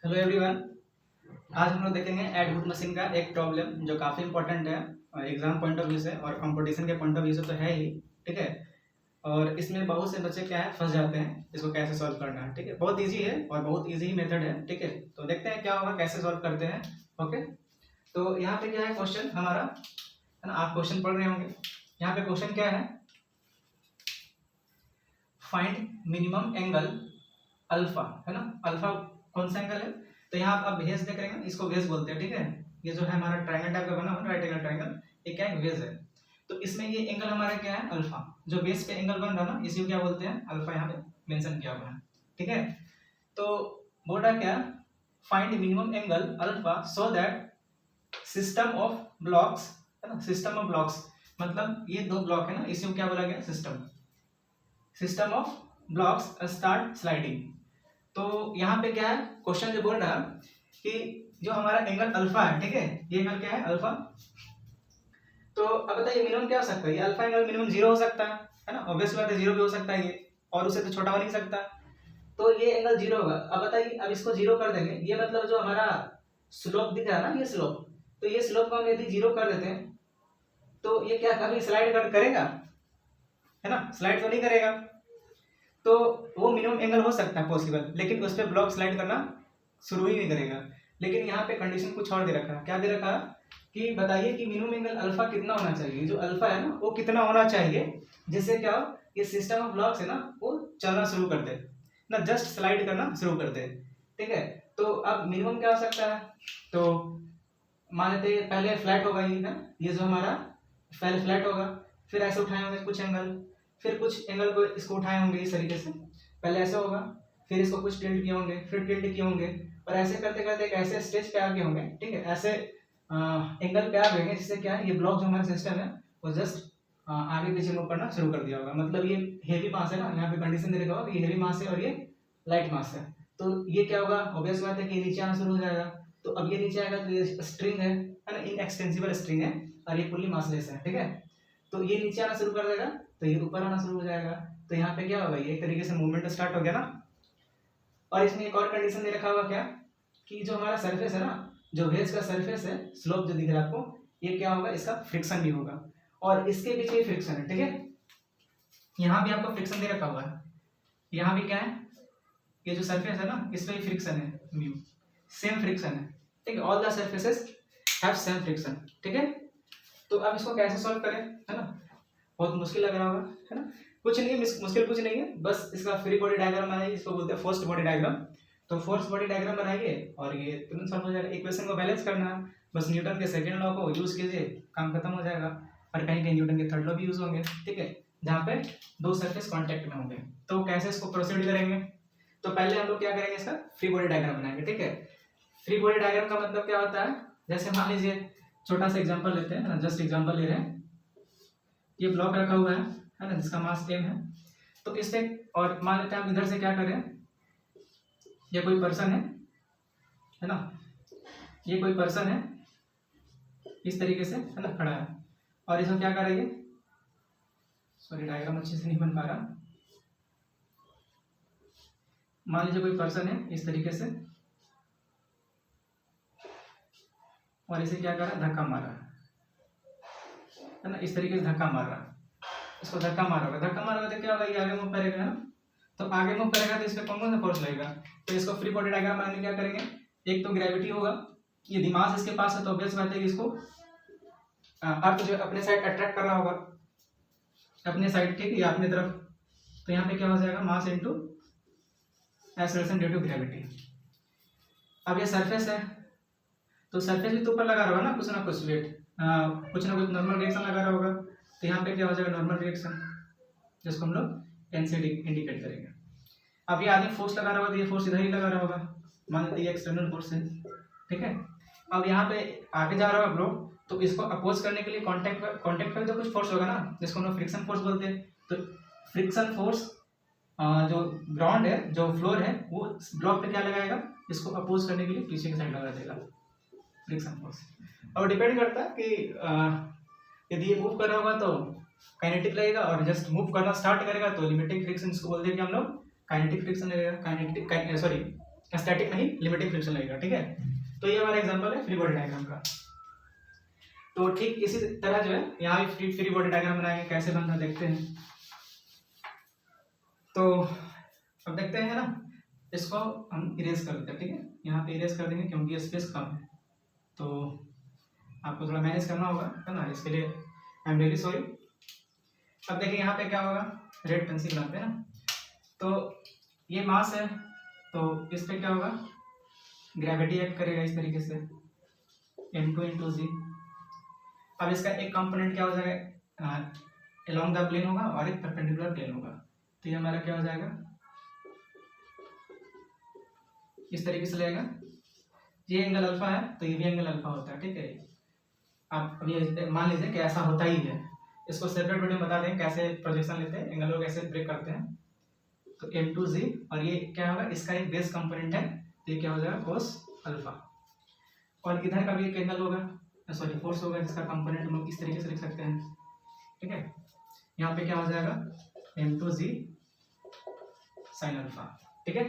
Hello everyone. आज हम लोग देखेंगे एडहूक मशीन का एक प्रॉब्लम जो काफ़ी इंपॉर्टेंट है एग्जाम पॉइंट ऑफ व्यू से और कंपटीशन के पॉइंट ऑफ व्यू से तो है ही। ठीक है। और इसमें बहुत से बच्चे क्या है फंस जाते हैं, इसको कैसे सॉल्व करना है। ठीक है, बहुत इजी है और बहुत इजी ही मेथड है। ठीक है, तो देखते हैं क्या होगा, कैसे सॉल्व करते हैं। ओके, तो यहाँ पे क्या है क्वेश्चन हमारा, है ना। आप क्वेश्चन पढ़ रहे होंगे। यहाँ पे क्वेश्चन क्या है, फाइंड मिनिमम एंगल अल्फा, है ना। अल्फा कौन सा एंगल है, तो यहाँ आप भेज देख रहे हैं, इसको भेज बोलते हैं। ठीक है, ये जो है हमारा ट्रायंगल टाइप का बना हुआ राइट एंगल ट्रायंगल, ये क्या है, वेज है। तो इसमें ये एंगल हमारा क्या है, अल्फा। जो बेस पे एंगल बन रहा है ना, इसी को क्या बोलते हैं, अल्फा। यहाँ पे मेंशन किया हुआ है। ठीक है, तो बोल रहा क्या, find minimum angle alpha so that system of blocks, है ना। सिस्टम ऑफ ब्लॉक्स मतलब ये दो ब्लॉक है ना, इसी को क्या बोला गया, system. System of blocks start sliding. तो यहाँ पे क्या है क्वेश्चन जो बोल रहा है कि जो हमारा एंगल अल्फा है, ठीक है, ये एंगल क्या है, अल्फा। तो अब बताइए मिनिमम क्या हो सकता है, ये अल्फा एंगल मिनिमम जीरो हो सकता है ना। ऑब्वियस बात है, जीरो भी हो सकता है ये, और उससे तो छोटा हो नहीं सकता। तो ये एंगल जीरो होगा। अब बताइए, अब इसको जीरो कर देंगे, ये मतलब जो हमारा स्लोप दिख रहा है ना, ये स्लोप, तो ये स्लोप को हम यदि जीरो कर देते हैं तो ये क्या कभी स्लाइड करेगा, है ना, स्लाइड तो नहीं करेगा। तो वो मिनिमम एंगल हो सकता है पॉसिबल, लेकिन उस पर ब्लॉक स्लाइड करना शुरू ही नहीं करेगा। लेकिन यहाँ पे कंडीशन कुछ और दे रखा है। क्या दे रखा कि बताइए कि मिनिमम एंगल अल्फा कितना होना चाहिए, जो अल्फा है ना वो कितना होना चाहिए, जिससे क्या हो, ये सिस्टम ऑफ ब्लॉक्स है ना वो चलना शुरू कर दे ना, जस्ट स्लाइड करना शुरू कर दे। ठीक है, तो अब मिनिमम क्या हो सकता है, तो मान लेते हैं पहले फ्लैट होगा ये ना, ये जो हमारा पहले फ्लैट होगा, फिर ऐसे उठाए होंगे कुछ एंगल, फिर कुछ एंगल को इसको उठाए होंगे इस तरीके से, पहले ऐसा होगा, फिर इसको कुछ टिल्ट किए होंगे, फिर टिल्ट किए होंगे, और ऐसे करते करते एक ऐसे स्टेज पे आ गए होंगे। ठीक है, ऐसे एंगल पे आ गए जिससे क्या है, ये ब्लॉक जो हमारा सिस्टम है वो जस्ट आगे पीछे मूव करना शुरू कर दिया होगा। मतलब ये हेवी मास है ना, यहाँ पे कंडीशन दे रखा होगा कि ये हेवी मास है और ये लाइट मास है। तो ये क्या होगा, ऑब्वियस बात है कि ये नीचे आना शुरू हो जाएगा। तो अब ये नीचे आएगा तो ये स्ट्रिंग है ना, इनएक्सटेंसिबल स्ट्रिंग है, और ये फुल्ली मासलेस है। ठीक है, तो ये नीचे आना शुरू कर देगा तो ये ऊपर आना शुरू हो जाएगा। तो यहाँ पे क्या होगा, ये एक तरीके से मूवमेंट स्टार्ट हो गया ना। और इसमें एक और कंडीशन दे रखा होगा क्या, कि जो हमारा सरफेस है ना, जो वेज का सरफेस है, स्लोप जो दिख रहा है आपको, ये क्या होगा, इसका फ्रिक्शन भी होगा, और इसके पीछे भी फ्रिक्शन है। ठीक है, यहाँ भी आपको फ्रिक्शन दे रखा हुआ है, यहाँ भी क्या है, ये जो सरफेस है ना इस पे भी फ्रिक्शन है, म्यू, सेम फ्रिक्शन है। ठीक है, all the surfaces have same friction. ठीक है, तो अब इसको कैसे सॉल्व करें, है ना। बहुत मुश्किल लग रहा होगा, है ना। कुछ नहीं है, मुश्किल कुछ नहीं है, बस इसका फ्री बॉडी डायग्राम बनाइए, इसको बोलते हैं फोर्स्ड बॉडी डायग्राम। तो फोर्स बॉडी डायग्राम बनाइए और ये तुरंत सॉल्व हो जाएगा। इक्वेशन को बैलेंस करना है, बस न्यूटन के सेकंड लॉ को यूज कीजिए, काम खत्म हो जाएगा। और कहीं कहीं न्यूटन के थर्ड लॉ भी यूज होंगे। ठीक है, जहाँ पे दो सरफेस कांटेक्ट में होंगे। तो कैसे इसको प्रोसीड करेंगे, तो पहले हम लोग क्या करेंगे, इसका फ्री बॉडी डायग्राम बनाएंगे। ठीक है, फ्री बॉडी डायग्राम का मतलब क्या होता है, जैसे मान लीजिए छोटा सा एग्जांपल लेते हैं ना, जस्ट एग्जांपल ले रहे हैं, ये ब्लॉक रखा हुआ है ना, जिसका मास m है। तो इससे, और मान लेते हैं हम इधर से क्या करें, ये कोई पर्सन है ना, ये कोई पर्सन है इस तरीके से, है ना, खड़ा है, और इसको क्या करेंगे, सॉरी डायग्राम अच्छे से नहीं बन पा रहा। मान लीजिए कोई पर्सन है इस तरीके से, और इसे क्या कर रहा है, धक्का मार रहा है ना, इस तरीके से धक्का मार रहा है, इसको धक्का मारा होगा, धक्का मारा तो क्या होगा, ये आगे मूव करेगा ना। तो आगे मूव करेगा तो इस पे कौन सा फोर्स लगेगा, तो इसको फ्री बॉडी डायग्राम बनाने क्या करेंगे, एक तो ग्रेविटी होगा, ये दिमाग इसके पास है तो ऑब्वियस बात है कि इसको अर्थ जो अपने साइड अट्रैक्ट कर रहा होगा, अपने साइड, ठीक है, अपने तरफ। तो यहाँ पे क्या हो जाएगा, mass into acceleration due to gravity. अब ये सरफेस है, तो सरफेस भी तो ऊपर लगा रहा होगा ना कुछ वेट, कुछ ना कुछ नॉर्मल रिएक्शन लगा रहा होगा। तो यहाँ पे क्या हो जाएगा, नॉर्मल रिएक्शन, जिसको हम लोग एन से इंडिकेट करेंगे। अब ये आदमी फोर्स लगा रहा होगा तो ये फोर्स इधर ही लगा रहा होगा, मान लेते ये एक्सटर्नल फोर्स है। ठीक है, अब यहाँ पे आगे जा रहा होगा ब्लो, तो इसको अपोज करने के लिए कांटेक्ट पे तो कुछ फोर्स होगा ना, जिसको हम लोग फ्रिक्शन फोर्स बोलते हैं। तो फ्रिक्शन फोर्स जो ग्राउंड है, जो फ्लोर है, वो ब्लॉक पे क्या लगाएगा, इसको अपोज करने के लिए पीछे की साइड लगा देगा फ्रिक्शन फोर्स। और डिपेंड करता है कि यदि ये मूव कर रहा होगा तो काइनेटिक लगेगा, और जस्ट मूव करना स्टार्ट करेगा तो लिमिटिंग फ्रिक्शन, इसको बोलते हैं कि हम लोग काइनेटिक फ्रिक्शन लगेगा, काइनेटिक सॉरी स्टैटिक नहीं, लिमिटिंग फ्रिक्शन लगेगा, ठीक है। तो ये हमारा एग्जांपल है फ्री बॉडी डायग्राम का। तो ठीक इसी तरह जो है यहाँ भी फ्री बॉडी डायग्राम बनाएंगे, कैसे बनता है देखते हैं। तो अब देखते हैं ना, इसको हम इरेज कर देते हैं, ठीक है, यहाँ पे इरेज कर देंगे क्योंकि स्पेस कम है, तो आपको थोड़ा मैनेज करना होगा, है ना, इसके लिए आई एम रियली सॉरी। अब देखिए यहाँ पे क्या होगा, रेड पेंसिल बनाते हैं ना, तो ये मास है, तो इस पे क्या होगा, ग्रेविटी एक्ट करेगा इस तरीके से, m2 इंटू जी। अब इसका एक कंपोनेंट क्या हो जाएगा, अलोंग द प्लेन होगा और एक परपेंडिकुलर प्लेन होगा, तो ये हमारा क्या हो जाएगा, इस तरीके से लगेगा। ये एंगल अल्फा है तो ये भी एंगल अल्फा होता है, ठीक है। आप अभी मान लीजिए कि ऐसा होता ही है, इसको सेपरेट वीडियो में बता दें कैसे प्रोजेक्शन लेते हैं, एंगल को कैसे ब्रेक करते हैं। तो m2z और ये क्या होगा, इसका एक बेस कंपोनेंट है, तो ये क्या हो जाएगा cos अल्फा, और इधर का भी एक एंगल होगा, सॉरी फोर्स होगा, जिसका कंपोनेंट हम लोग इस तरीके से लिख सकते हैं, ठीक है। यहाँ पे क्या हो जाएगा m2z sin अल्फा, ठीक है,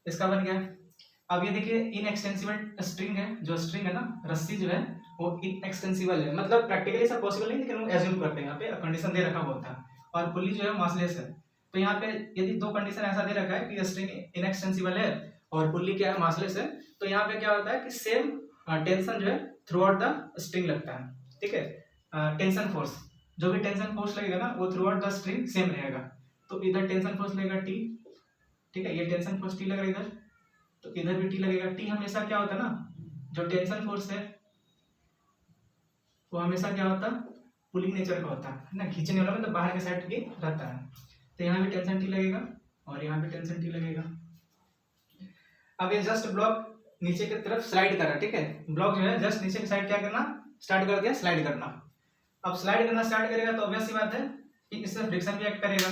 इसका बन गया। अब ये देखिए इनएक्सटेंसिबल स्ट्रिंग है, जो स्ट्रिंग है ना, रस्सी जो है वो इनएक्सटेंसिबल है, मतलब प्रैक्टिकली सब पॉसिबल नहीं, लेकिन वो एज्यूम करते हैं, यहाँ पे कंडीशन दे रखा होता है, और पुल्ली जो है मासलेस है। तो यहाँ पे यदि दो कंडीशन ऐसा दे रखा है कि स्ट्रिंग इनएक्सटेंसिबल है और पुल्ली क्या है, मासलेस है, तो यहाँ पे क्या होता है कि सेम टेंशन जो है थ्रू आउट द स्ट्रिंग लगता है, ठीक है। टेंशन फोर्स, जो भी टेंशन फोर्स लगेगा ना वो through out the string same रहेगा। तो इधर टेंशन फोर्स लगेगा टी, ठीक है, ये टेंशन फोर्स टी लगेगा इधर, तो इधर भी टी लगेगा। टी हमेशा क्या होता है ना, जो टेंशन फोर्स है वो हमेशा क्या होता है, पुलिंग नेचर का होता है ना, खींचने वाला मतलब बाहर के साइड की रहता है। तो यहाँ भी टेंशन टी लगेगा और यहाँ भी टेंशन टी लगेगा। अब ये जस्ट ब्लॉक नीचे की तरफ स्लाइड कर रहा है, ठीक है, ब्लॉक जो है जस्ट नीचे की साइड क्या करना, स्टार्ट कर दिया स्लाइड करना। अब स्लाइड करना स्टार्ट करेगा तो ऑब्वियस सी बात है कि इससे फ्रिक्शन भी एक्ट करेगा,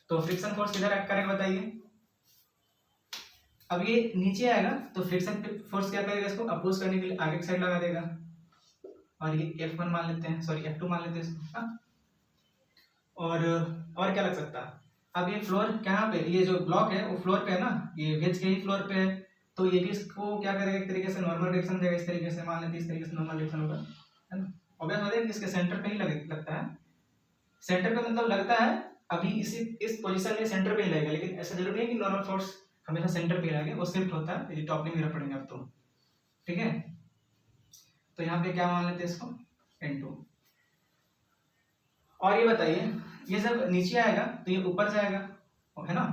तो फ्रिक्शन फोर्स किधर एक्ट करेगा बताइए। अब ये नीचे आएगा तो फ्रिक्शन फोर्स क्या करेगा, इसको अपोज करने के लिए आगे की साइड लगा देगा, और ये F1 मान लेते हैं, सॉरी F2 मान लेते हैं इसको, हाँ। और क्या लग सकता है, अब ये फ्लोर कहाँ पे, ये जो ब्लॉक है वो फ्लोर पे है ना, ये वेज के ही फ्लोर पे है, तो ये भी इसको क्या करेगा, एक तरीके से नॉर्मल डायरेक्शन देगा, इस तरीके से मान लेते हैं, इस तरीके से नॉर्मल डायरेक्शन होगा, है ना। ऑब्वियस बात है कि इसके सेंटर पे ही लगता है, सेंटर पे मतलब लगता है अभी इस पोजीशन में सेंटर पे ही लगेगा, लेकिन ऐसा जरूरी है कि नॉर्मल फोर्स हमेशा सेंटर पे लगे, वो शिफ्ट होता है, ये टॉपिंग में पढ़ेंगे अब तो, ठीक है। तो यहाँ पे क्या मान लेते हैं इसको n2। और ये बताइए, ये जब नीचे आएगा तो ये ऊपर जाएगा, है ना,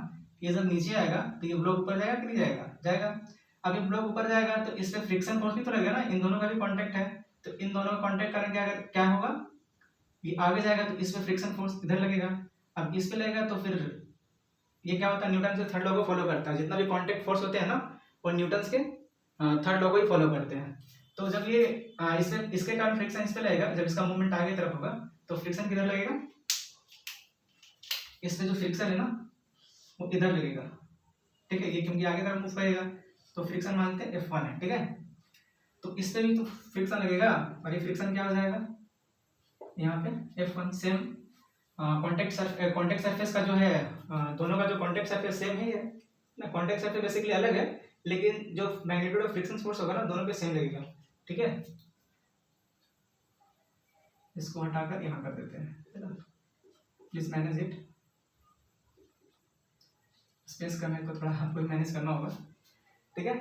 ये जब नीचे आएगा तो ये ब्लॉक ऊपर जाएगा कि नहीं जाएगा, जाएगा। अब ये ब्लॉक ऊपर जाएगा तो इससे फ्रिक्शन फोर्स भी तो लगेगा ना, इन दोनों का भी कांटेक्ट है, तो इन दोनों का कांटेक्ट करने के क्या होगा, ये आगे जाएगा तो इस पे फ्रिक्शन फोर्स इधर लगेगा। अब इस पे लगेगा तो फिर ये क्या होता है, न्यूटन के थर्ड लॉ को फॉलो करता है, जितना भी कांटेक्ट फोर्स होते हैं ना वो न्यूटन के थर्ड लॉ को ही फॉलो करते हैं। तो जब ये इसके कारण फ्रिक्शन इस पे लगेगा, जब इसका मूवमेंट आगे तरफ होगा तो फ्रिक्शन किधर लगेगा, इस पे जो फ्रिक्शन है ना वो इधर लगेगा, ठीक है, ये क्योंकि आगे तरफ मूव करेगा, तो फ्रिक्शन मानते हैं F1 है, ठीक है। तो इस पे भी तो फ्रिक्शन लगेगा, और ये फ्रिक्शन क्या हो जाएगा यहाँ पे F1, सेम कॉन्टेक्ट सरफेस का जो है, दोनों का जो कॉन्टेक्ट सरफेस सेम ही है ना, कॉन्टेक्ट सरफेस बेसिकली अलग है, लेकिन जो मैग्नीट्यूड ऑफ फ्रिक्शन फोर्स होगा ना दोनों पे सेम लगेगा, ठीक है। इसको हटाकर यहाँ कर देते हैं, प्लीज मैनेज इट, स्पेस का मेरे को थोड़ा आपको मैनेज करना होगा, ठीक है।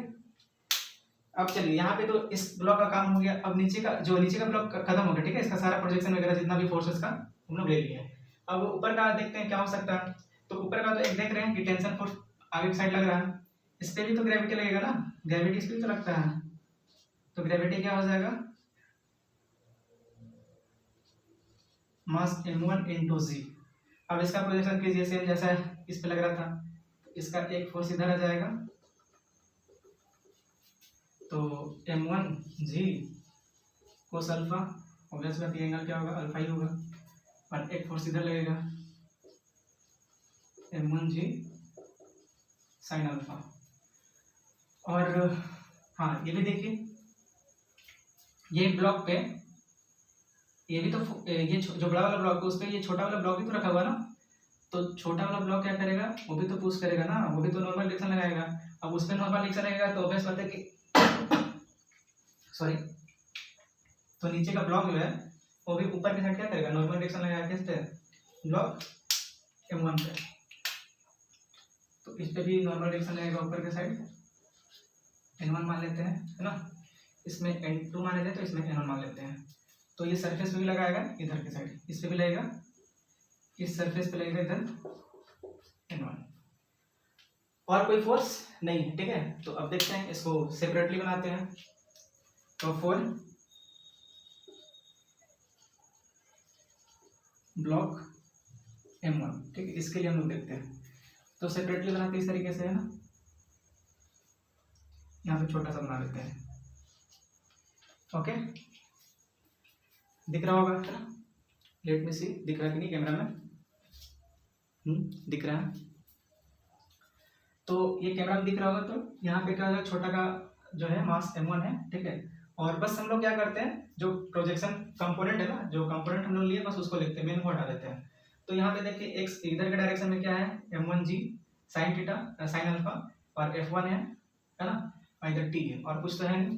अब चलिए यहाँ पे तो इस ब्लॉक का काम हो गया, अब नीचे का ब्लॉक खत्म हो गया, ठीक है, इसका सारा प्रोजेक्शन वगैरह जितना भी फोर्सेस का हम लोग ले लिए। अब ऊपर का देखते हैं क्या हो सकता है। तो ऊपर का तो एक देख रहे हैं कि टेंशन फोर्स आगे की साइड लग रहा है, इस पे भी तो ग्रेविटी लगेगा ना, ग्रेविटी इस पे तो लगता है, तो ग्रेविटी क्या हो जाएगा, मास m1 इंटू जी। अब इसका प्रोजेक्शन कीजिए सेम जैसा इस पे लग रहा था, तो इसका एक फोर्स इधर आ जाएगा, तो m1 जी कोस अल्फा, ऑब्वियस बात ये एंगल क्या होगा, अल्फा ही होगा, और एक फोर्स इधर लगेगा m1 जी साइन अल्फा। और हाँ ये भी देखिए, ये ब्लॉक पे ये भी तो ये जो बड़ा वाला ब्लॉक है उस पे ये छोटा वाला ब्लॉक भी तो रखा हुआ ना, तो छोटा वाला ब्लॉक क्या करेगा, वो भी तो पुश करेगा ना, वो भी तो नॉर्मल डायरेक्शन लगाएगा। अब उसमें नॉर्मल डायरेक्शन रहेगा तो ऑब्वियस बात है कि सॉरी, तो नीचे का ब्लॉक जो है वो भी ऊपर के साइड क्या करेगा, नॉर्मल डायरेक्शन लगाएगा किस पे, ब्लॉक M1 पे। तो इस पे भी नॉर्मल डायरेक्शन लगेगा ऊपर के साइड, N1 मान लेते हैं, है ना। इसमें N2 मान लेते हैं तो इसमें N1 मान लेते हैं। तो ये सरफेस पे भी लगाएगा इधर के साइड, इस पे भी लगेगा, इस सरफेस पे लगेगा इधर N1, और कोई फोर्स नहीं है, ठीक है। तो अब देखते हैं इसको सेपरेटली बनाते हैं। तो फॉर ब्लॉक M1, ठीक है, इसके लिए हम लोग देखते हैं। तो सेपरेटली बनाते हैं इस तरीके से, है ना। यहाँ पे छोटा सा बना लेते हैं, ओके, दिख रहा होगा, है ना। लेट मी सी, दिख रहा है कि नहीं कैमरा में, दिख रहा है। तो ये कैमरा में दिख रहा होगा। तो यहाँ पे क्या होगा, छोटा का जो है मास M1 है, ठीक है। और बस हम लोग क्या करते हैं, जो प्रोजेक्शन कंपोनेंट है ना, जो कंपोनेंट हम लोग लिए बस उसको लिखते हैं, मेन को हटा देते हैं। तो यहाँ पे देखिए एक्स इधर के डायरेक्शन में क्या है, M1G sine theta sine alpha, और F1 है ना, और इधर T है, और कुछ तो है नहीं।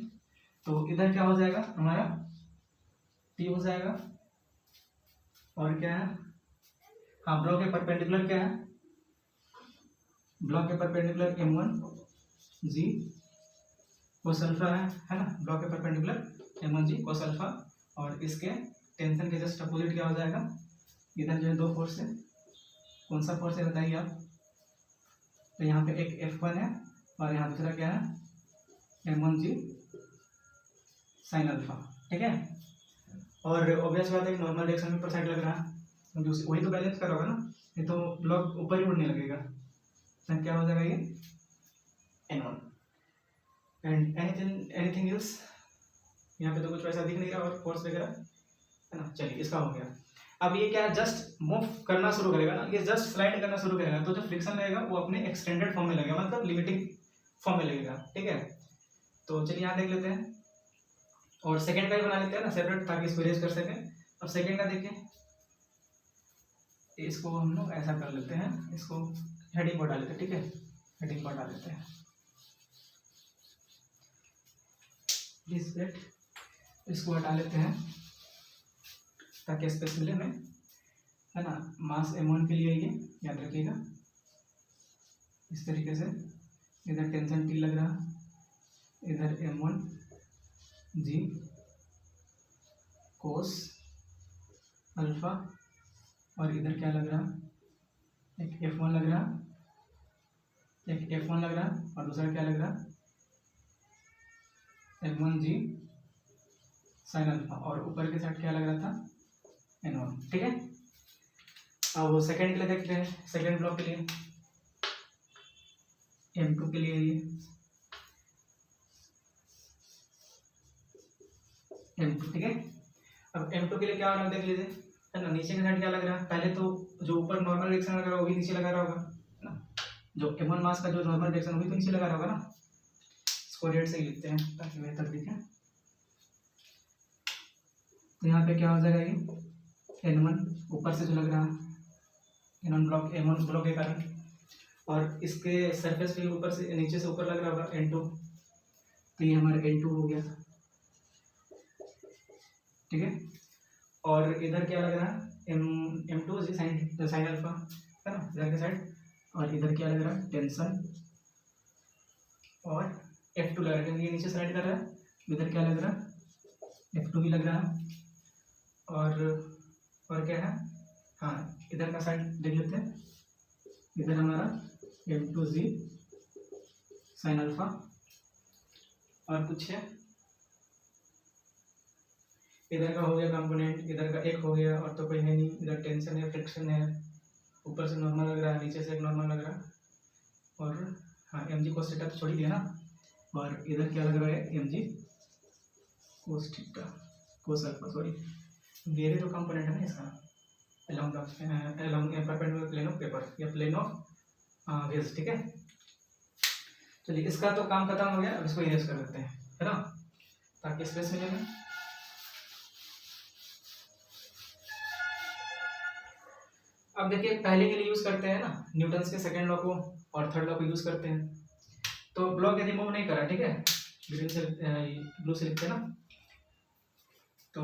तो इधर क्या हो जाएगा हमारा, T हो जाएगा, और क्या है, हाँ ब्लॉक के परपेंडिकुलर क्या है, ब्लॉक के परपेंडिकुलर M1G कोस अल्फा है ना, ब्लॉक के परपेंडिकुलर M1G कोस अल्फा, और इसके टेंशन के जस्ट अपोजिट क्या हो जाएगा, इधर जो है दो फोर्स है, कौन सा फोर्स है बताइए आप। तो यहाँ पे एक F1 है, और यहाँ दूसरा क्या है, M1G साइन अल्फा, ठीक है। और ऑब्वियस बात है नॉर्मल डायरेक्शन में ऊपर साइड लग रहा है, वही तो बैलेंस कर होगा ना, ये तो ब्लॉक ऊपर ही उड़ने लगेगा, तो क्या हो जाएगा ये N1। एंड एनीथिंग एल्स, यहाँ पे तो कुछ वैसा दिख नहीं रहा, और फोर्स वगैरह, है ना। चलिए इसका हो गया। अब ये क्या है, जस्ट मूव करना शुरू करेगा ना, ये जस्ट स्लाइड करना शुरू करेगा, तो जो फ्रिक्शन लगेगा वो अपने एक्सटेंडेड फॉर्म में लगेगा, मतलब लिमिटिंग फॉर्म में लगेगा, ठीक है। तो चलिए यहाँ देख लेते हैं, और सेकंड का भी बना लेते हैं ना सेपरेट, ताकि इसको इरेज कर सकें। अब सेकंड का देखिए, इसको हम लोग ऐसा कर लेते हैं, इसको हेडिंग को हटा लेते हैं, ठीक है, हेडिंग को हटा लेते हैं, दिस प्लेट, इसको हटा लेते हैं ताकि स्पेस मिले हमें, है ना। मास M1 के लिए ये याद रखिएगा, इस तरीके से, इधर टेंशन T लग रहा, इधर M1G कोस अल्फा, और इधर क्या लग रहा, एक F1 लग रहा, एक F1 लग रहा, और दूसरा क्या लग रहा, M1G साइन अल्फा, और ऊपर के साइड क्या लग रहा था, N1, ठीक है। अब वो सेकंड के लिए देखते हैं, सेकंड ब्लॉक के लिए M2 के लिए ये M2, ठीक है। अब M2 के लिए क्या हो रहा है देख लीजिए, है ना। नीचे के साइड क्या लग रहा है, पहले तो जो ऊपर नॉर्मल डायरेक्शन लग रहा है वो भी नीचे लगा रहा होगा, है ना। जो M1 मास का जो नॉर्मल डायरेक्शन वो भी तो नीचे लगा रहा होगा ना। इसको रेड से ही लिखते हैं ताकि बेहतर दिखे। तो यहाँ पे क्या हो जाएगा, ये N1 ऊपर से जो लग रहा है, N1 ब्लॉक M1 ब्लॉक के कारण, और इसके सरफेस पे ऊपर से नीचे से ऊपर लग रहा होगा N2, तो ये हमारा N2 हो गया, ठीक है। और इधर क्या लग रहा है, M2 साइन अल्फा, है ना, इधर के साइड, और इधर क्या लग रहा है, टेंशन, और F2 लग रहा है क्योंकि ये नीचे स्लाइड कर रहा है, इधर क्या लग रहा है, F2 भी लग रहा है, और क्या है, हाँ इधर का साइड देख लेते हैं, इधर हमारा M2G साइन अल्फा, और कुछ है, इधर का हो गया कंपोनेंट, इधर का एक हो गया, और तो कोई है नहीं, इधर टेंशन है, फ्रिक्शन है, ऊपर से नॉर्मल लग रहा है, नीचे से एक नॉर्मल लग रहा है, और हाँ MG कोस थीटा तो छोड़ ही दिया ना, और इधर क्या लग रहा है, MG cos theta cos alpha, sorry ये जो कंपोनेंट है ना इसका, along perpendicular plane of paper या plane of waves, ठीक है। चलिए इसका तो काम खत्म हो गया, अब इसको इरेज कर देते हैं, है ना, ताकि स्पेस मिले हमें। अब देखिए पहले के लिए यूज करते हैं ना न्यूटन्स के सेकंड लॉ को और थर्ड लॉ को यूज करते हैं। तो ब्लॉक यदि मूव नहीं करा, ठीक है, ग्रीन से ब्लू से लिखते हैं ना, तो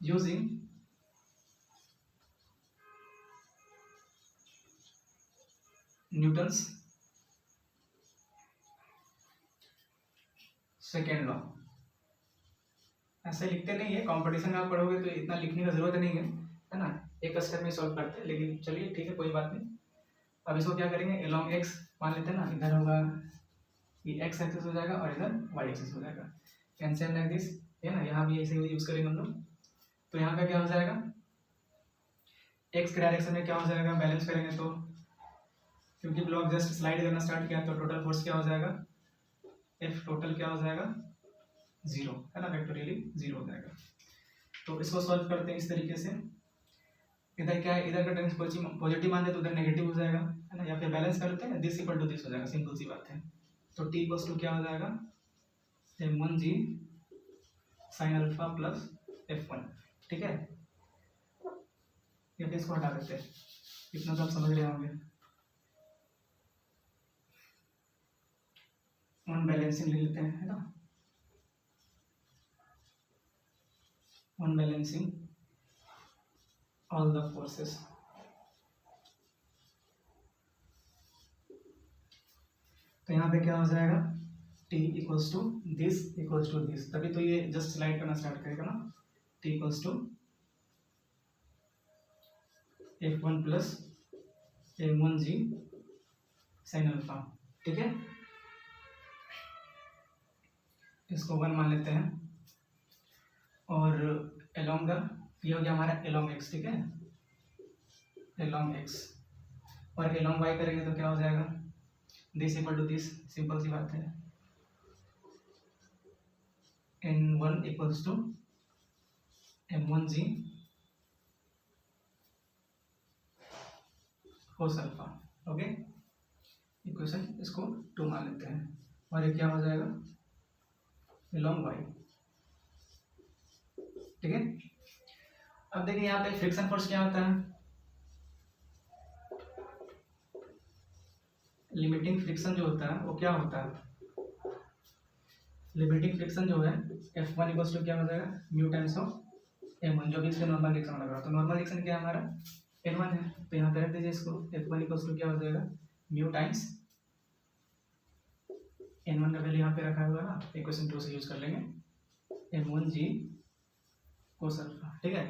यूजिंग न्यूटन्स सेकेंड लॉ, ऐसे लिखते नहीं है, कंपटीशन में आप पढ़ोगे तो इतना लिखने का जरूरत नहीं है ना, एक स्टेप में सॉल्व करते हैं, लेकिन चलिए ठीक है कोई बात नहीं। अब इसको क्या करेंगे, एलॉन्ग एक्स मान लेते हैं ना, इधर होगा ये एक्स एक्सिस हो जाएगा और इधर वाई एक्सिस हो जाएगा, एंड सेम लाइक दिस, है ना, यहाँ भी ऐसे ही यूज करेंगे हम लोग। तो यहाँ पे क्या हो जाएगा, एक्स के डायरेक्शन में क्या हो जाएगा, बैलेंस करेंगे तो, क्योंकि ब्लॉक जस्ट स्लाइड करना स्टार्ट किया तो टोटल फोर्स क्या हो जाएगा, एफ टोटल क्या हो जाएगा, जीरो, है ना, वेक्टोरियली जीरो हो जाएगा। तो इसको सॉल्व करते हैं इस तरीके से, इधर क्या है, इधर का टर्म्स पॉजिटिव मान दे तो उधर नेगेटिव हो जाएगा, है ना, या फिर बैलेंस करते हैं, दिस इक्वल टू दिस हो जाएगा, सिंपल सी बात है। तो टी इक्वल्स टू क्या हो जाएगा, m1g sin alpha plus f1, ठीक है, या फिर इसको हटा देते हैं, इतना तो आप समझ रहे होंगे। वन बैलेंसिंग ले लेते हैं, है ना, one balancing all the forces. तो यहाँ पे क्या हो जाएगा, t इक्वल्स टू दिस, तभी तो ये जस्ट स्लाइड करना स्टार्ट करेगा ना, t equals to f1 plus m1g sin alpha, ठीक है, इसको 1 मान लेते हैं, और एलोंग द, ये हो गया हमारा एलोंग x, ठीक है, एलोंग x, और एलोंग y करेंगे तो क्या हो जाएगा, this equal to this, simple सी बात है, n1 equals to m1g cos alpha, okay, equation इसको 2 मान लेते हैं, और ये क्या हो जाएगा, एलोंग y, ठीक है। अब देखिए यहाँ पे फ्रिक्शन फोर्स क्या होता है, लिमिटिंग फ्रिक्शन जो होता है वो क्या होता है, लिमिटिंग फ्रिक्शन जो है F1 इक्वल्स टू क्या हो जाएगा, म्यू टाइम्स ऑफ M1, जो भी इसके नॉर्मल रिएक्शन लग रहा है, तो नॉर्मल रिएक्शन क्या है हमारा N1 है, तो यहाँ पे रख दीजिए इसको, F1 इक्वल्स टू क्या हो जाएगा, म्यू टाइम्स N1 का वैल्यू यहाँ पे रखा हुआ है ना, इक्वेशन 2 से यूज कर लेंगे M1g cos अल्फा, ठीक है।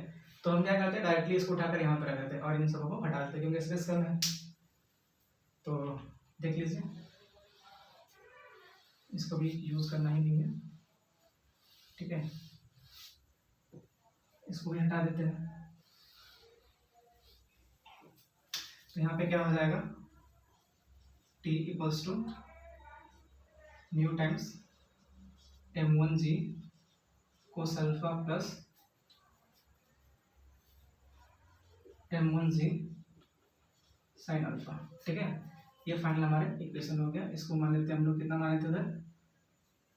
तो हम क्या करते हैं, डायरेक्टली इसको उठाकर यहाँ पे रख देते हैं और इन सबको हटा देते हैं, क्योंकि स्पेस कम है। तो देख लीजिए, इसको भी यूज करना ही नहीं है, ठीक है, इसको भी हटा देते हैं। तो यहाँ पे क्या हो जाएगा, t equals to mu times m1g cos alpha plus m1g sin alpha, ठीक है, ये फाइनल हमारे इक्वेशन हो गया। इसको मान लेते हैं हम लोग, कितना माने थे उधर,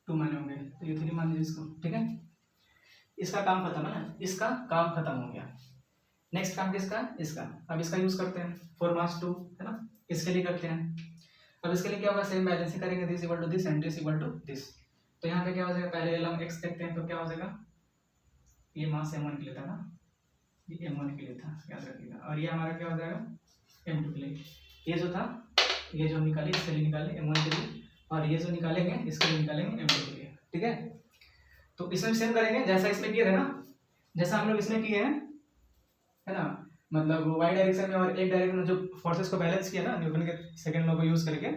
2 माने होंगे, तो ये 3 मान लीजिए इसको, ठीक है, इसका काम खत्म है ना, इसका काम खत्म हो गया। नेक्स्ट काम किसका, इसका, अब इसका यूज करते हैं, 4 मास 2, है ना, इसके लिए करते हैं। अब इसके लिए क्या होगा, सेम बैलेंसिंग करेंगे, this equal to this and this equal to this. तो यहाँ पे क्या हो जाएगा, पहले एलॉन्ग एक्स देखते हैं, तो क्या हो जाएगा, ये मास m1 के लिए था ना, ये m1 के लिए था, याद रखिएगा, और ये हमारा क्या हो जाएगा, m2 के लिए, ये जो था, ये जो निकाले इसके लिए निकाले m1 के लिए, और ये जो निकालेंगे इसके लिए निकालेंगे m2 के लिए, ठीक है। तो इसमें सेम करेंगे जैसा इसमें किए थे ना, जैसा हम लोग इसमें किए हैं, है ना, मतलब वाई डायरेक्शन में और एक डायरेक्शन में जो फोर्सेस को बैलेंस किया ना न्यूटन के सेकंड लॉ को यूज करके,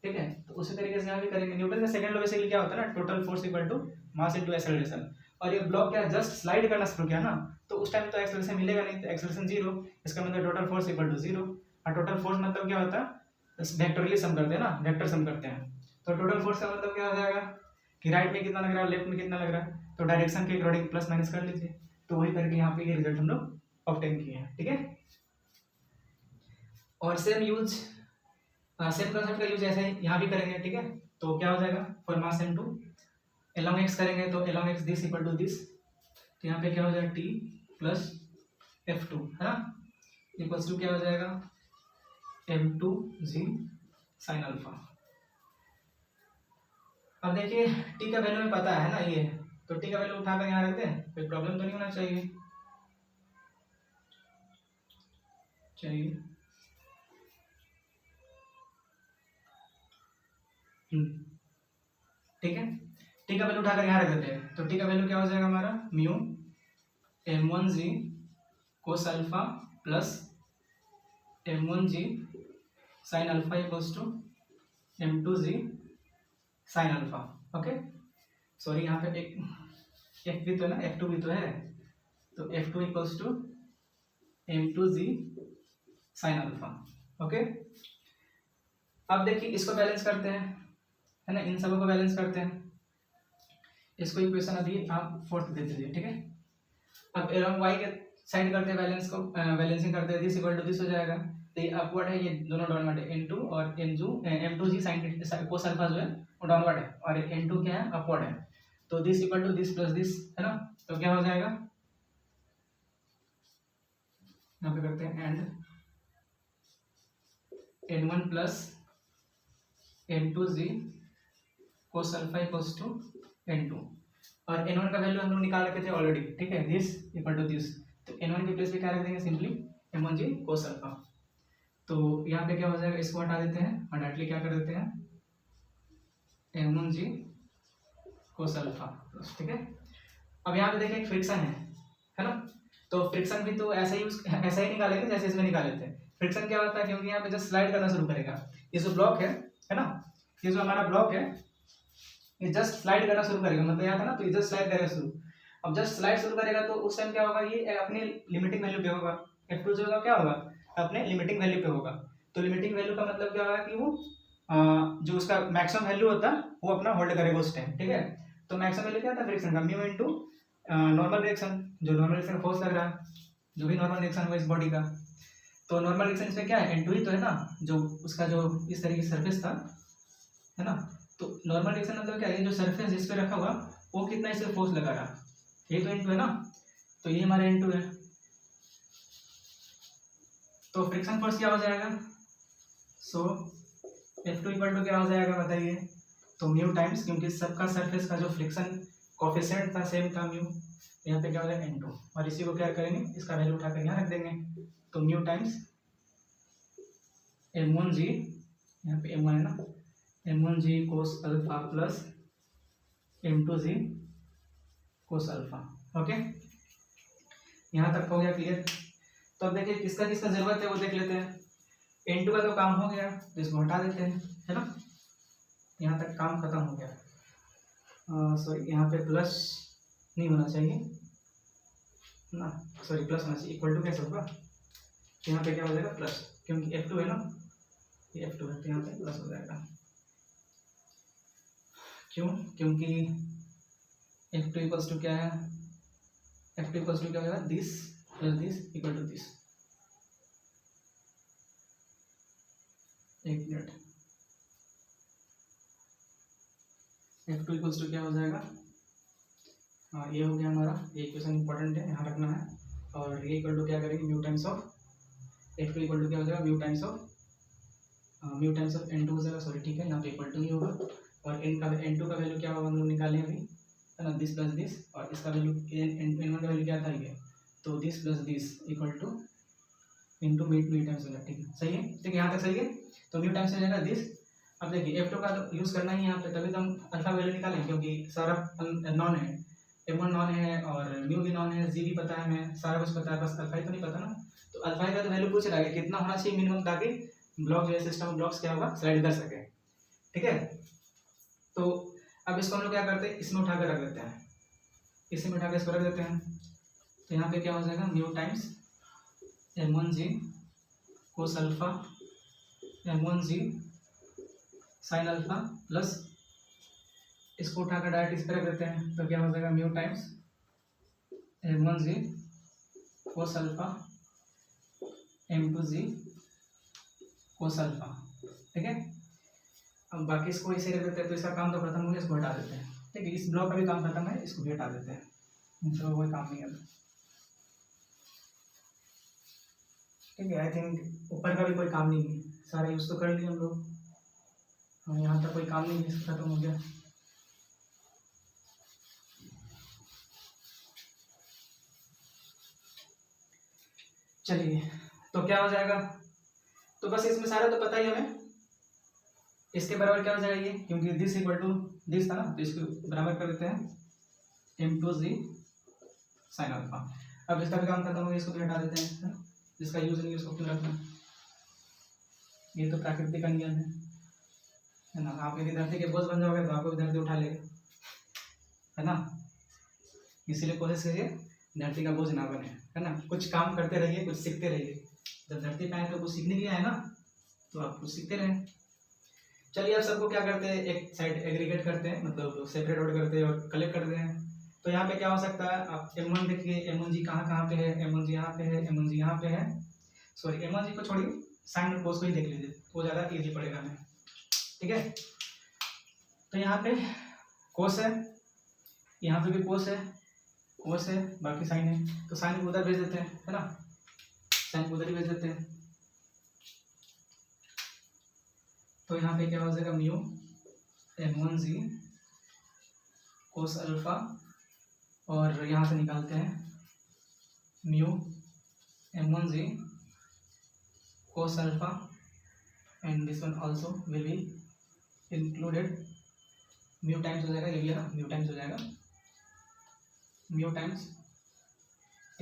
ठीक है, तो उसी तरीके से यहाँ भी करेंगे। न्यूटन का सेकंड लॉ बेसिकली क्या होता है ना, total force equal to mass into acceleration, और ये ब्लॉक क्या जस्ट स्लाइड करना शुरू किया ना, तो उस टाइम तो एक्सेलरेशन मिलेगा नहीं, तो एक्सेलरेशन 0, इसका मतलब टोटल फोर्स इक्वल टू 0, और टोटल फोर्स मतलब क्या होता है, वेक्टोरियली सम करते हैं ना, वेक्टर सम करते हैं, तो टोटल फोर्स का मतलब क्या हो जाएगा कि राइट में कितना लग रहा है, लेफ्ट में कितना लग रहा है, तो डायरेक्शन के अकॉर्डिंग प्लस माइनस कर लीजिए, तो वही करके यहाँ पे ये रिजल्ट हम लोग ऑब्टेन किए हैं, ठीक है। और सेम यूज, सेम कंसेप्ट का यूज ऐसे यहाँ भी करेंगे, ठीक है। तो क्या हो जाएगा, for mass m2 along X करेंगे, तो along X this equal to this, तो यहाँ पे क्या हो जाएगा t प्लस f2, है ना, इक्वल्स टू क्या हो जाएगा, m2g साइन अल्फा। अब देखिए टी का वैल्यू हमें पता है ना ये, तो टी का वैल्यू उठाकर यहाँ रख दें, कोई प्रॉब्लम तो नहीं होना चाहिए। चलिए ठीक है, टी का वैल्यू उठाकर यहाँ रख देते हैं, तो टी का वैल्यू क्या हो जाएगा हमारा, mu m1g cos alpha plus m1g sine alpha equals to m2g sine alpha. Okay, sorry यहाँ पे एक f भी तो है ना, f2 भी तो है, तो f2 equals to m2g sine alpha. Okay, अब देखिए इसको बैलेंस करते हैं, है ना, इन सबों को बैलेंस करते हैं। इसको इक्वेशन अभी आप फोर्थ दे दीजिए, ठीक है। अब एलोंग y के साइड करते हैं बैलेंस को, बैलेंसिंग करते हैं, दिस इक्वल टू दिस हो जाएगा, तो ये अपवर्ड है, ये दोनों डाउनवर्ड है, n2 और m2g साइन कोस अल्फा जो है वो डाउनवर्ड है, और n2 क्या है, अपवर्ड है, तो this equal to this plus this, है ना, तो क्या हो जाएगा, यहाँ पे करते हैं and n1 plus n2g cos alpha equals to n2, और n1 का वैल्यू हम लोग निकाल रखे थे ऑलरेडी, ठीक है, दिस इक्वल टू दिस, तो n1 के प्लेस पे क्या रख देंगे, सिंपली m1g कोस अल्फा। तो यहाँ पे क्या हो जाएगा, इसको हटा देते हैं और डायरेक्टली क्या कर देते हैं, m1g कोस अल्फा, ठीक है। अब यहाँ पे देखिए एक फ्रिक्शन है ना, तो फ्रिक्शन भी तो ऐसा ही निकालेंगे जैसे इसमें निकाले थे। फ्रिक्शन क्या होता है, क्योंकि यहाँ पे जस्ट स्लाइड करना शुरू करेगा, ये जो ब्लॉक है ना, ये जो हमारा ब्लॉक है ये जस्ट स्लाइड करना शुरू करेगा, मतलब यहाँ था ना, तो ये जस्ट स्लाइड करेगा शुरू। अब जस्ट स्लाइड शुरू करेगा तो उस टाइम क्या होगा, ये अपने लिमिटिंग वैल्यू पे होगा, f2 जो होगा क्या होगा, अपने लिमिटिंग वैल्यू पे होगा। तो लिमिटिंग वैल्यू का मतलब क्या होगा कि वो जो उसका मैक्सिमम वैल्यू होता है वो अपना होल्ड करेगा उस टाइम, ठीक है। तो मैक्सिमम वैल्यू क्या था फ्रिक्शन का, म्यू इनटू नॉर्मल रिएक्शन, जो नॉर्मल रिएक्शन फोर्स लग रहा है, जो भी नॉर्मल रिएक्शन हुआ इस बॉडी का, तो नॉर्मल रिएक्शन इसमें क्या है, n2 ही तो है ना, जो उसका जो इस तरीके से सरफेस था, है ना, तो नॉर्मल रिएक्शन मतलब क्या है, ये जो सरफेस जिस पे रखा हुआ वो कितना इसे फोर्स लगा रहा, ये तो n2 है ना, तो ये हमारा n2 है, तो फ्रिक्शन फोर्स क्या हो जाएगा, सो F2 इक्वल टू क्या हो जाएगा बताइए, तो म्यू टाइम्स, क्योंकि सबका सरफेस का जो फ्रिक्शन कोफिशिएंट था सेम था म्यू, यहाँ पे क्या हो जाएगा n2, और इसी को क्या करेंगे, इसका वैल्यू उठाकर यहाँ रख देंगे, तो म्यू टाइम्स m1g, यहाँ पे m1 है ना, m1g cos alpha plus m2g cos alpha. Okay, यहाँ तक हो गया क्लियर। तो अब देखिए किसका किसका जरूरत है वो देख लेते हैं। n2 का तो काम हो गया, तो इसको हटा देते हैं, है ना, यहाँ तक काम खत्म हो गया। सॉरी यहाँ पे प्लस नहीं होना चाहिए ना, सॉरी प्लस होना चाहिए, इक्वल टू कैसे होगा, यहाँ पे क्या हो जाएगा प्लस, क्योंकि F2 है ना, ये F2 है, तो यहाँ पे प्लस हो जाएगा, क्यों, क्योंकि F2 इक्वल्स टू क्या है, F2 इक्वल्स टू क्या होगा, this plus this equal to this, एक मिनट, F2 इक्वल्स टू क्या हो जाएगा, हाँ ये हो गया हमारा, ये इक्वेशन इंपॉर्टेंट है, यहाँ रखना है, और ये इक्वल टू क्या करेंगे, mu times of F2 equal to क्या हो जाएगा, म्यू टाइम्स ऑफ n2 हो जाएगा, सॉरी ठीक है, यहाँ पे इक्वल टू ही होगा, और n2 का वैल्यू क्या होगा हम लोग निकाले अभी, है ना, दिस प्लस दिस, और इसका वैल्यू n1 का वैल्यू क्या था ये, तो this plus this equal two into mu times होगा, ठीक है, सही है, ठीक है, यहाँ तक सही है, तो म्यू टाइम्स हो जाएगा दिस। अब देखिए F2 का तो यूज़ करना ही है यहाँ पे, तभी तो हम अल्फा वैल्यू निकालें, क्योंकि सारा नॉन है, m1 नॉन है और म्यू भी नॉन है, जी भी पता है, हमें सारा कुछ पता है, बस अल्फा ही तो नहीं पता ना, तो अल्फा का तो वैल्यू पूछ रहा है कितना होना चाहिए मिनिमम, ताकि ब्लॉक जो है सिस्टम ऑफ ब्लॉक्स क्या होगा, स्लाइड कर सके, ठीक है। तो अब इसको हम लोग क्या करते हैं, इसमें उठा कर रख देते हैं, इसी में उठा कर इसको रख देते हैं, तो यहाँ पे क्या हो जाएगा, mu times m1g cos alpha m1g sine alpha plus, इसको उठाकर डायरेक्ट इस पर रख देते हैं, तो क्या हो जाएगा, mu times m1g cos alpha m2g cos alpha, ठीक है। अब बाकी इसको इसे रख देते हैं, तो इसका काम तो खत्म हो गया, इसको हटा देते हैं, ठीक है, इस ब्लॉक का भी काम खत्म है, इसको भी हटा देते हैं, इन सब कोई काम नहीं है। ठीक है। आई थिंक ऊपर का भी कोई काम नहीं है, सारा यूज़ तो कर लिए हम लोग। हाँ, यहाँ तक कोई काम नहीं है, खत्म हो गया। चलिए, तो क्या हो जाएगा, तो बस इसमें सारा तो पता ही हमें। इसके बराबर क्या हो जाएगा ये, क्योंकि दिस इक्वल टू दिस था ना, तो इसको बराबर कर देते हैं m2z साइन अल्फा। अब इसका भी काम खत्म हो गया, इसको भी हटा देते हैं, है ना? जिसका यूज नहीं है उसको क्यों रखना, ये तो प्राकृतिक का नियम है ना। आप यदि धरती के बोझ बन जाओगे तो आपको भी धरती उठा लेगा, है ना। इसीलिए कोशिश करिए धरती का बोझ ना बने, है ना। कुछ काम करते रहिए, कुछ सीखते रहिए। जब धरती पे आए तो कुछ सीखने के लिए आए ना, तो आप कुछ सीखते रहें। चलिए, अब सबको क्या करते हैं, एक साइड एग्रीगेट करते हैं, मतलब सेपरेट आउट करते हैं और कलेक्ट करते हैं। तो यहाँ पे क्या हो सकता है, आप m1 देखिए, m1g कहाँ पे है, m1g यहाँ पे है, m1g यहाँ पे है। सॉरी, m1g को छोड़िए, साइन और कोस को ही देख लीजिए, वो ज़्यादा इजी पड़ेगा हमें, ठीक है। तो यहाँ पे कोस है, यहाँ पे भी कोस है, कोस है, बाकी साइन है। तो साइन को उधर भेज देते हैं, है ना, साइन को उधर ही भेज देते हैं। तो यहाँ पे क्या हो जाएगा, म्यू m1g कोस अल्फा, और यहाँ से निकालते हैं mu m1g cos alpha, and this one also will be included. Mu times हो जाएगा, ये भी है ना, म्यू टाइम्स हो जाएगा, mu times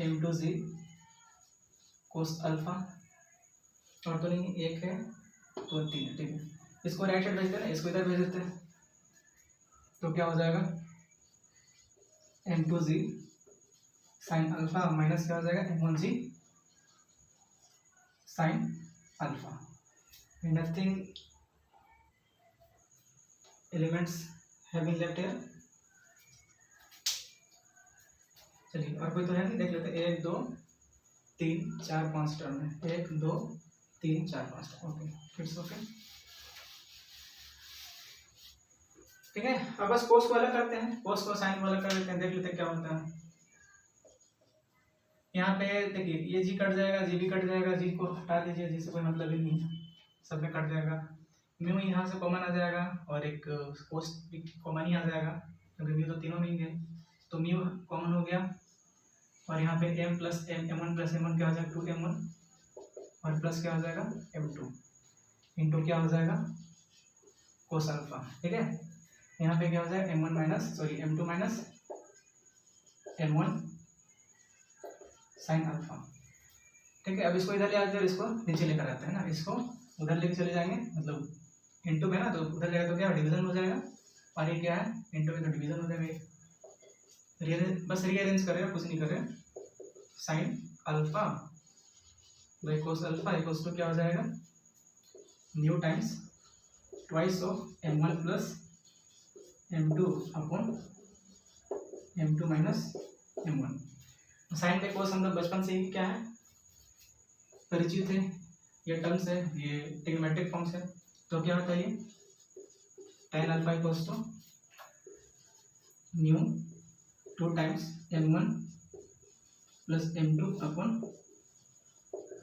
m2g cos alpha, और तो नहीं, एक है तो तीन है, ठीक है। इसको राइट साइड भेजते हैं ना, इसको इधर भेज देते हैं। तो क्या हो जाएगा, m2g साइन अल्फा माइनस क्या हो जाएगा, m1g sine alpha, nothing elements have been left here. चलिए, और कोई तो है नहीं, देख लेते हैं। 1 2 3 4 5 टर्म है, 1 2 3 4 5, ओके, इट्स ओके, ठीक है। अब बस कोस को अलग करते हैं, कोस को साइन को अलग कर देते हैं, देख लेते हैं क्या होता है। यहाँ पे देखिए, ये जी कट जाएगा, जी भी कट जाएगा, जी को हटा दीजिए, जी से कोई मतलब ही नहीं है, सब में कट जाएगा। म्यू यहाँ से कॉमन आ जाएगा, और एक कोस भी कॉमन ही आ जाएगा, क्योंकि म्यू तो तीनों में ही है। तो म्यू कॉमन हो गया, और यहाँ पे m plus m1 plus m1 क्या हो जाएगा, 2m1, और प्लस क्या हो जाएगा, m2 इंटू क्या हो जाएगा, कोस अल्फा, ठीक है। यहाँ पे क्या हो जाएगा, m1 minus sorry m2 minus m1 sine alpha, ठीक है। अब इसको इधर ले आते हैं और इसको नीचे लेकर आते हैं ना, इसको उधर लेके चले जाएंगे, मतलब इंटू में ना, तो उधर जाएगा तो क्या डिवीजन हो जाएगा, और ये क्या है, इंटू में तो डिवीजन हो जाएगा। बस रीअरेंज करेगा, कुछ नहीं करे। Sine alpha by cos alpha equals to क्या हो जाएगा, mu times twice of m1 plus m2 upon m2 minus m1। Sine by cos हम लोग बचपन से ही क्या है, परिचित है, ये टर्म्स है, ये ट्रिग्नोमेट्रिक फॉर्म्स है। तो क्या होता है ये, tan alpha equals to mu 2 times m1 plus m2 upon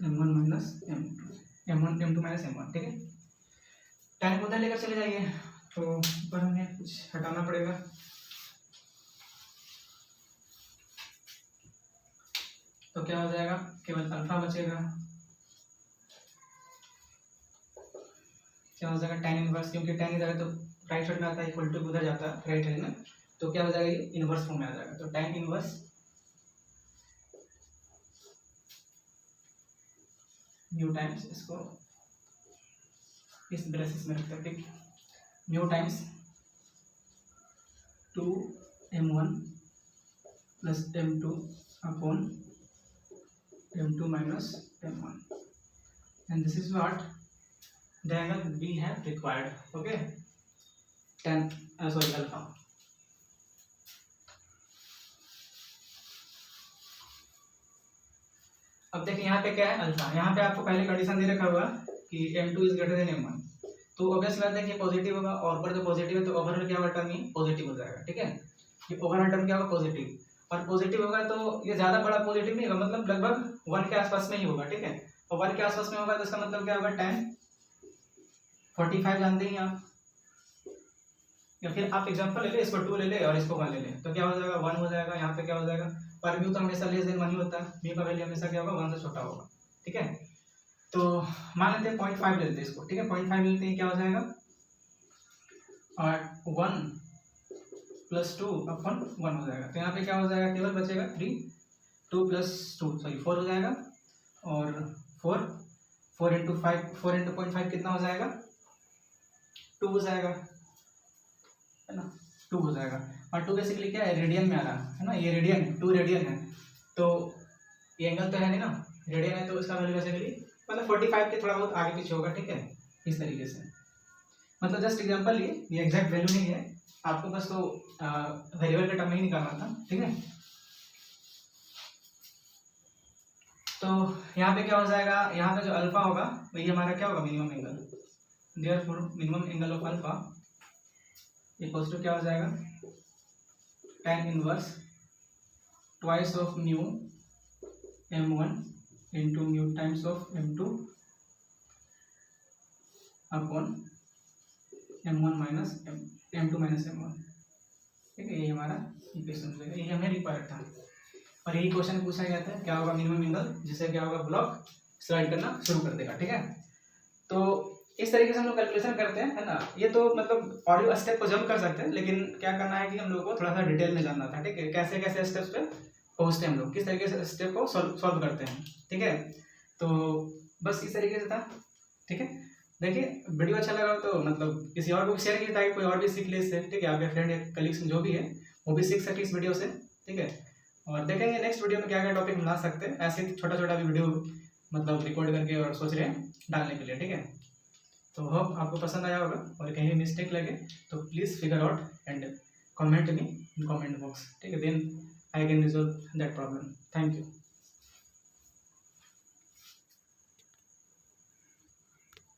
m1 minus m2 minus m1, ठीक है। tan को उधर लेकर चले जाइए, तो ऊपर हमें कुछ हटाना पड़ेगा। तो क्या हो जाएगा, केवल अल्फा बचेगा, क्या हो जाएगा, tan इनवर्स, क्योंकि tan इधर है तो राइट साइड में आता है, इक्वल टू उधर जाता है राइट हैंड में, तो क्या हो जाएगा, ये इनवर्स फॉर्म में आ जाएगा। तो tan इनवर्स न्यू टाइम्स, इसको इस ब्रेसिस में रखते हैं, ठीक, new times 2m1 plus m2 upon m2 minus m1, and this is what the angle we have required, okay, tan sorry alpha। अब देखिए यहाँ पे क्या है, अल्फा, यहाँ पे आपको पहले कंडीशन दे रखा होगा कि m2 is greater than m1, तो ऑब्वियस बात है कि पॉजिटिव होगा, और ऊपर जो पॉजिटिव है तो ओवरऑल क्या होगा, टर्म ही पॉजिटिव हो जाएगा, ठीक है। ये ओवरऑल टर्म क्या होगा, पॉजिटिव, और पॉजिटिव होगा तो ये ज्यादा बड़ा पॉजिटिव नहीं होगा, मतलब लगभग 1 के आसपास में ही होगा, ठीक है। और 1 के आसपास में होगा तो इसका मतलब क्या होगा tan 45 जानते ही आप, या फिर आप एग्जांपल ले ले, इसको 2 ले ले और इसको 1 ले ले, तो क्या हो जाएगा 1 हो जाएगा। यहाँ पे क्या हो जाएगा, पर म्यू तो हमेशा लेस देन 1 ही होता है, म्यू का वैल्यू हमेशा क्या होगा 1 से छोटा होगा, ठीक है। तो मान लेते हैं 0.5 ले लेते हैं इसको, ठीक है, 0.5 लेते हैं, क्या हो जाएगा और 1 + 2 अपन 1 हो जाएगा। तो यहाँ पे क्या हो जाएगा, केवल बचेगा 3, 2 + 2 सॉरी 4 हो जाएगा, और 4 × 5 4 × 0.5 कितना हो जाएगा 2 हो जाएगा, है ना, 2 हो जाएगा। और 2 बेसिकली क्या है, रेडियन में आ रहा है ना, ये रेडियन 2 रेडियन है, तो ये एंगल तो है नहीं ना, रेडियन है, तो इसका वैल्यू बेसिकली मतलब 45 के थोड़ा बहुत आगे पीछे होगा, ठीक है, इस तरीके से। मतलब जस्ट एग्जांपल लिए, ये एग्जैक्ट वैल्यू नहीं है, आपको बस तो वेरिएबल के टर्म में ही निकालना था, ठीक है। तो यहाँ पे क्या हो जाएगा, यहाँ पे जो अल्फा होगा वही हमारा क्या होगा minimum angle, therefore minimum angle of alpha equals to क्या हो जाएगा tan inverse twice of mu m1 into mu times of m2 upon m1 minus m2 minus m1, ठीक है। ये हमारा इक्वेशन हो जाएगा, ये हमें रिक्वायर्ड था, और यही क्वेश्चन पूछा गया था, क्या होगा मिनिमम एंगल, जिससे क्या होगा ब्लॉक स्लाइड करना शुरू कर देगा, ठीक है। तो इस तरीके से हम लोग कैलकुलेशन करते हैं, है ना। ये तो मतलब ऑडियो स्टेप को जंप कर सकते हैं, लेकिन क्या करना है कि हम लोग को थोड़ा सा डिटेल में जानना था, ठीक है, कैसे कैसे स्टेप्स पे पहुंचते हैं हम लोग, किस तरीके से स्टेप को सॉल्व करते हैं, ठीक है। तो बस इस तरीके से था, ठीक है। देखिए वीडियो अच्छा लगा तो मतलब किसी और को भी शेयर कीजिए, ताकि कोई और भी सीख ले इससे, ठीक है, आपके फ्रेंड या कलीग्स जो भी है वो भी सीख सके इस वीडियो से, ठीक है। और देखेंगे नेक्स्ट वीडियो में क्या क्या टॉपिक ला सकते हैं, ऐसे छोटा छोटा भी वीडियो मतलब रिकॉर्ड करके और सोच रहे हैं डालने के लिए, ठीक है। तो होप आपको पसंद आया होगा, और कहीं भी मिस्टेक लगे तो please figure out and comment me in comment box, ठीक है, then I can resolve that problem. Thank you.